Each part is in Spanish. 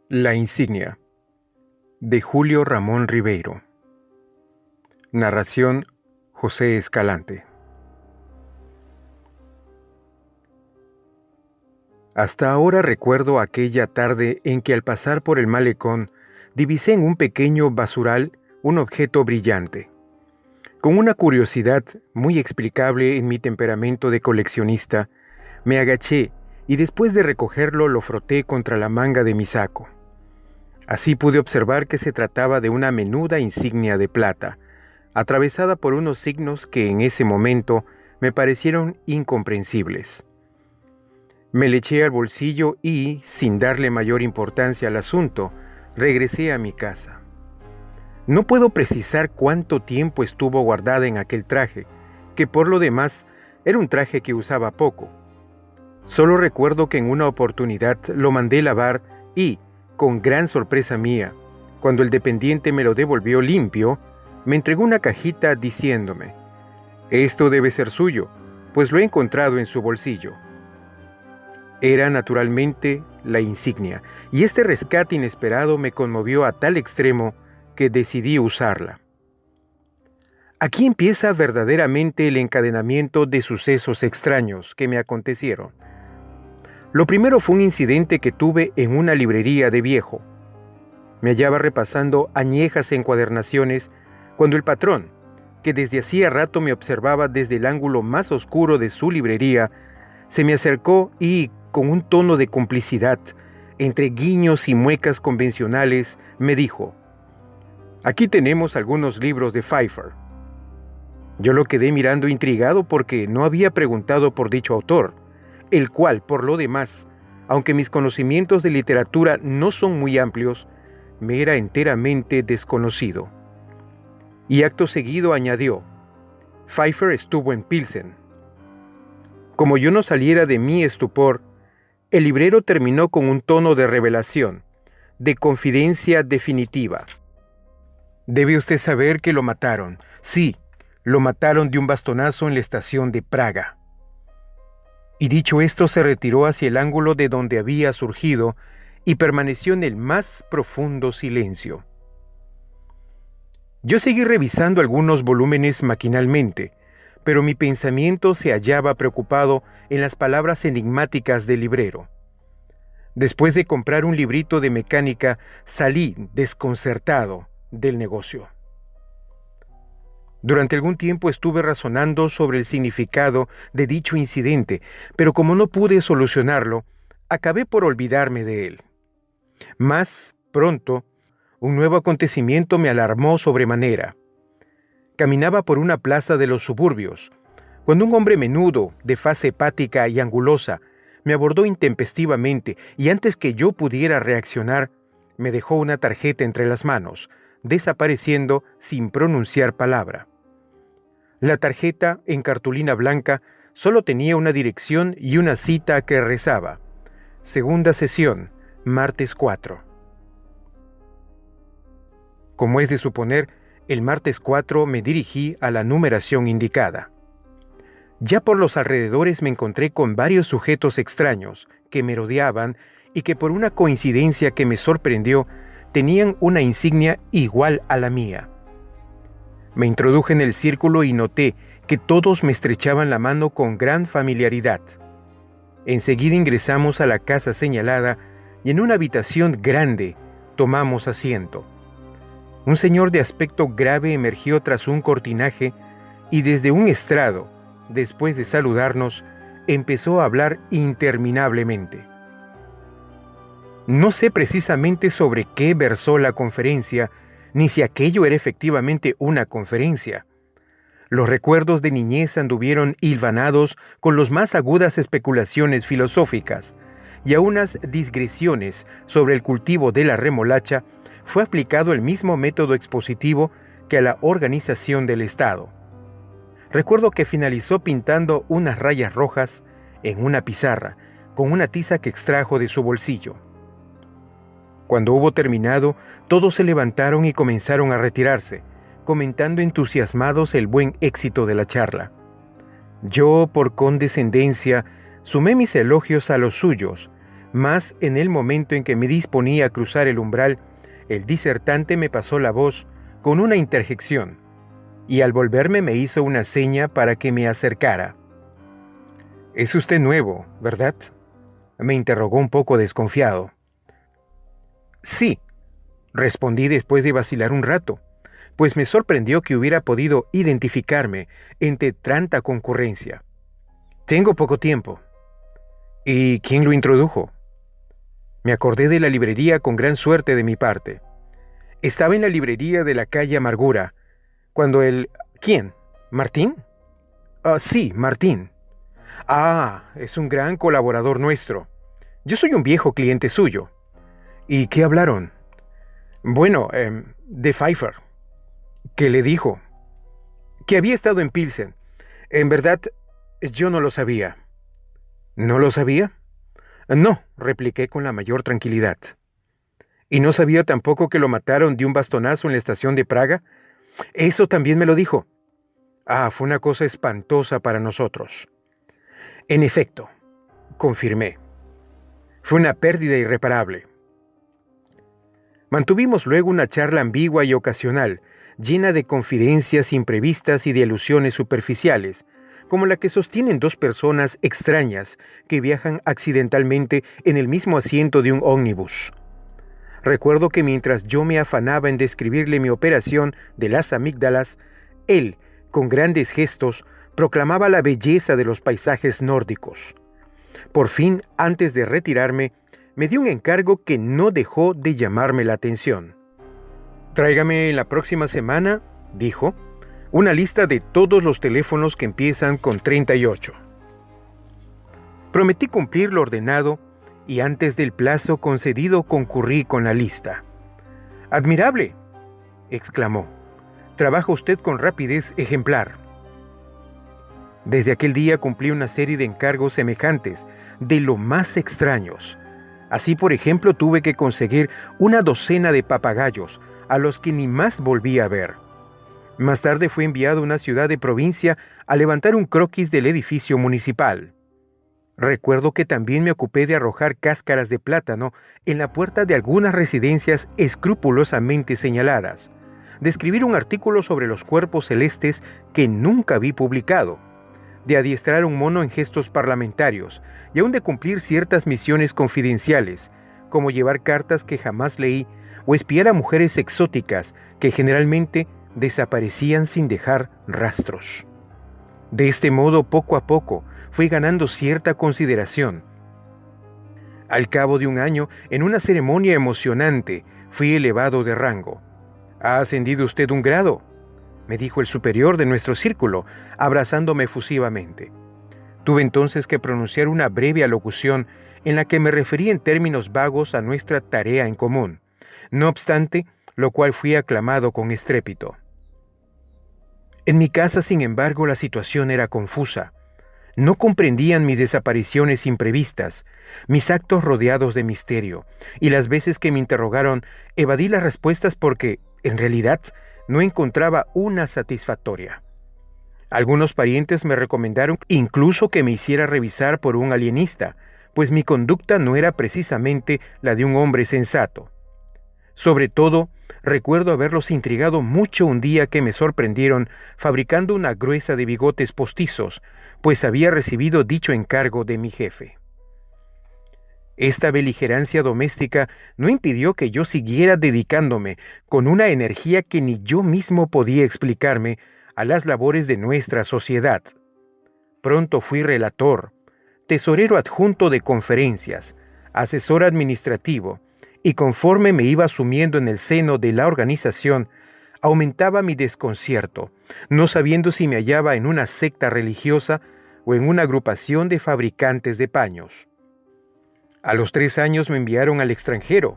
La insignia, de Julio Ramón Ribeiro. Narración, José Escalante. Hasta ahora recuerdo aquella tarde en que al pasar por el malecón divisé en un pequeño basural un objeto brillante. Con una curiosidad muy explicable en mi temperamento de coleccionista, me agaché y después de recogerlo lo froté contra la manga de mi saco. Así pude observar que se trataba de una menuda insignia de plata, atravesada por unos signos que en ese momento me parecieron incomprensibles. Me le eché al bolsillo y, sin darle mayor importancia al asunto, regresé a mi casa. No puedo precisar cuánto tiempo estuvo guardada en aquel traje, que por lo demás era un traje que usaba poco. Solo recuerdo que en una oportunidad lo mandé lavar y, con gran sorpresa mía, cuando el dependiente me lo devolvió limpio, me entregó una cajita diciéndome: «Esto debe ser suyo, pues lo he encontrado en su bolsillo». Era naturalmente la insignia, y este rescate inesperado me conmovió a tal extremo que decidí usarla. Aquí empieza verdaderamente el encadenamiento de sucesos extraños que me acontecieron. Lo primero fue un incidente que tuve en una librería de viejo. Me hallaba repasando añejas encuadernaciones cuando el patrón, que desde hacía rato me observaba desde el ángulo más oscuro de su librería, se me acercó y, con un tono de complicidad, entre guiños y muecas convencionales, me dijo: «Aquí tenemos algunos libros de Pfeiffer». Yo lo quedé mirando intrigado porque no había preguntado por dicho autor, el cual, por lo demás, aunque mis conocimientos de literatura no son muy amplios, me era enteramente desconocido. Y acto seguido añadió: «Pfeiffer estuvo en Pilsen». Como yo no saliera de mi estupor, el librero terminó con un tono de revelación, de confidencia definitiva. «Debe usted saber que lo mataron. Sí, lo mataron de un bastonazo en la estación de Praga». Y dicho esto se retiró hacia el ángulo de donde había surgido y permaneció en el más profundo silencio. Yo seguí revisando algunos volúmenes maquinalmente, pero mi pensamiento se hallaba preocupado en las palabras enigmáticas del librero. Después de comprar un librito de mecánica, salí desconcertado del negocio. Durante algún tiempo estuve razonando sobre el significado de dicho incidente, pero como no pude solucionarlo, acabé por olvidarme de él. Más pronto, un nuevo acontecimiento me alarmó sobremanera. Caminaba por una plaza de los suburbios, cuando un hombre menudo, de faz hepática y angulosa, me abordó intempestivamente y antes que yo pudiera reaccionar, me dejó una tarjeta entre las manos, desapareciendo sin pronunciar palabra. La tarjeta, en cartulina blanca, solo tenía una dirección y una cita que rezaba: «Segunda sesión, martes 4». Como es de suponer, el martes 4 me dirigí a la numeración indicada. Ya por los alrededores me encontré con varios sujetos extraños que me rodeaban y que por una coincidencia que me sorprendió, tenían una insignia igual a la mía. Me introduje en el círculo y noté que todos me estrechaban la mano con gran familiaridad. Enseguida ingresamos a la casa señalada y en una habitación grande tomamos asiento. Un señor de aspecto grave emergió tras un cortinaje y desde un estrado, después de saludarnos, empezó a hablar interminablemente. No sé precisamente sobre qué versó la conferencia, ni si aquello era efectivamente una conferencia. Los recuerdos de niñez anduvieron hilvanados con las más agudas especulaciones filosóficas, y a unas digresiones sobre el cultivo de la remolacha fue aplicado el mismo método expositivo que a la organización del Estado. Recuerdo que finalizó pintando unas rayas rojas en una pizarra, con una tiza que extrajo de su bolsillo. Cuando hubo terminado, todos se levantaron y comenzaron a retirarse, comentando entusiasmados el buen éxito de la charla. Yo, por condescendencia, sumé mis elogios a los suyos, mas en el momento en que me disponía a cruzar el umbral, el disertante me pasó la voz con una interjección, y al volverme me hizo una seña para que me acercara. «Es usted nuevo, ¿verdad?», me interrogó un poco desconfiado. «Sí», respondí después de vacilar un rato, pues me sorprendió que hubiera podido identificarme entre tanta concurrencia. «Tengo poco tiempo». «¿Y quién lo introdujo?». Me acordé de la librería con gran suerte de mi parte. Estaba en la librería de la calle Amargura, cuando el... ¿Quién? ¿Martín? Sí, Martín. Es un gran colaborador nuestro. Yo soy un viejo cliente suyo. ¿Y qué hablaron? Bueno, de Pfeiffer. ¿Qué le dijo? Que había estado en Pilsen. En verdad, yo no lo sabía. ¿No lo sabía? No, repliqué con la mayor tranquilidad. ¿Y no sabía tampoco que lo mataron de un bastonazo en la estación de Praga? Eso también me lo dijo. Fue una cosa espantosa para nosotros. En efecto, confirmé. Fue una pérdida irreparable. Mantuvimos luego una charla ambigua y ocasional, llena de confidencias imprevistas y de alusiones superficiales, como la que sostienen dos personas extrañas que viajan accidentalmente en el mismo asiento de un ómnibus. Recuerdo que mientras yo me afanaba en describirle mi operación de las amígdalas, él, con grandes gestos, proclamaba la belleza de los paisajes nórdicos. Por fin, antes de retirarme, me dio un encargo que no dejó de llamarme la atención. «Tráigame la próxima semana», dijo, «una lista de todos los teléfonos que empiezan con 38». Prometí cumplir lo ordenado y antes del plazo concedido concurrí con la lista. «¡Admirable!», exclamó. «Trabaja usted con rapidez ejemplar». Desde aquel día cumplí una serie de encargos semejantes, de lo más extraños. Así, por ejemplo, tuve que conseguir una docena de papagayos, a los que ni más volví a ver. Más tarde fui enviado a una ciudad de provincia a levantar un croquis del edificio municipal. Recuerdo que también me ocupé de arrojar cáscaras de plátano en la puerta de algunas residencias escrupulosamente señaladas, de escribir un artículo sobre los cuerpos celestes que nunca vi publicado, de adiestrar un mono en gestos parlamentarios y aún de cumplir ciertas misiones confidenciales, como llevar cartas que jamás leí o espiar a mujeres exóticas que generalmente desaparecían sin dejar rastros. De este modo, poco a poco, fui ganando cierta consideración. Al cabo de un año, en una ceremonia emocionante, fui elevado de rango. «¿Ha ascendido usted un grado?», me dijo el superior de nuestro círculo, abrazándome efusivamente. Tuve entonces que pronunciar una breve alocución en la que me referí en términos vagos a nuestra tarea en común, no obstante, lo cual fui aclamado con estrépito. En mi casa, sin embargo, la situación era confusa. No comprendían mis desapariciones imprevistas, mis actos rodeados de misterio, y las veces que me interrogaron, evadí las respuestas porque, en realidad, no encontraba una satisfactoria. Algunos parientes me recomendaron incluso que me hiciera revisar por un alienista, pues mi conducta no era precisamente la de un hombre sensato. Sobre todo, recuerdo haberlos intrigado mucho un día que me sorprendieron fabricando una gruesa de bigotes postizos, pues había recibido dicho encargo de mi jefe. Esta beligerancia doméstica no impidió que yo siguiera dedicándome, con una energía que ni yo mismo podía explicarme, a las labores de nuestra sociedad. Pronto fui relator, tesorero adjunto de conferencias, asesor administrativo, y conforme me iba sumiendo en el seno de la organización, aumentaba mi desconcierto, no sabiendo si me hallaba en una secta religiosa o en una agrupación de fabricantes de paños. A los 3 años me enviaron al extranjero.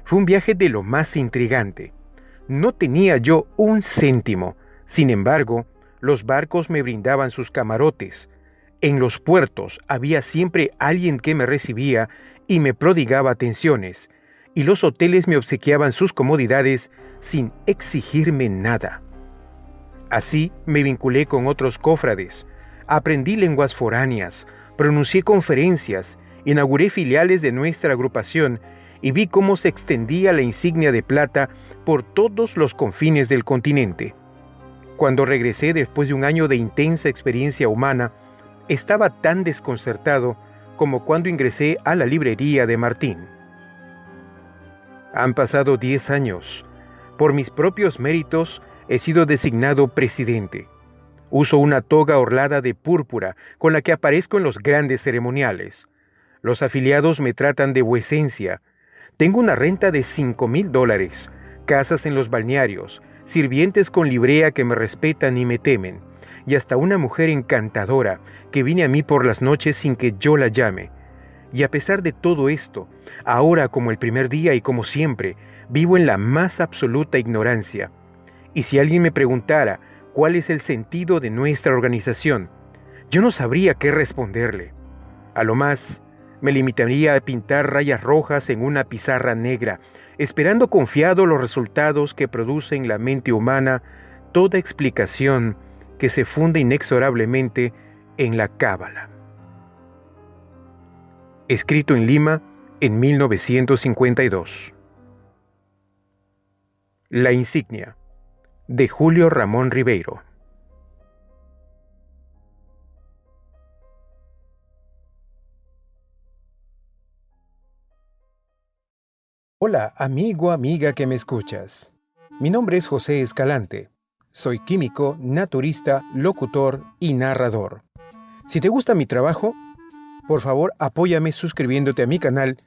Fue un viaje de lo más intrigante. No tenía yo un céntimo. Sin embargo, los barcos me brindaban sus camarotes. En los puertos había siempre alguien que me recibía y me prodigaba atenciones, y los hoteles me obsequiaban sus comodidades sin exigirme nada. Así me vinculé con otros cofrades, aprendí lenguas foráneas, pronuncié conferencias Inauguré filiales de nuestra agrupación y vi cómo se extendía la insignia de plata por todos los confines del continente. Cuando regresé después de un año de intensa experiencia humana, estaba tan desconcertado como cuando ingresé a la librería de Martín. Han pasado 10 años. Por mis propios méritos he sido designado presidente. Uso una toga orlada de púrpura con la que aparezco en los grandes ceremoniales. Los afiliados me tratan de vuecencia. Tengo una renta de $5,000, casas en los balnearios, sirvientes con librea que me respetan y me temen, y hasta una mujer encantadora que viene a mí por las noches sin que yo la llame. Y a pesar de todo esto, ahora como el primer día y como siempre, vivo en la más absoluta ignorancia. Y si alguien me preguntara cuál es el sentido de nuestra organización, yo no sabría qué responderle. A lo más, me limitaría a pintar rayas rojas en una pizarra negra, esperando confiado los resultados que produce en la mente humana toda explicación que se funde inexorablemente en la Cábala. Escrito en Lima en 1952. La insignia, de Julio Ramón Ribeiro. Hola, amigo, amiga que me escuchas. Mi nombre es José Escalante. Soy químico, naturista, locutor y narrador. Si te gusta mi trabajo, por favor apóyame suscribiéndote a mi canal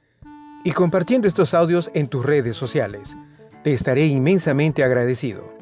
y compartiendo estos audios en tus redes sociales. Te estaré inmensamente agradecido.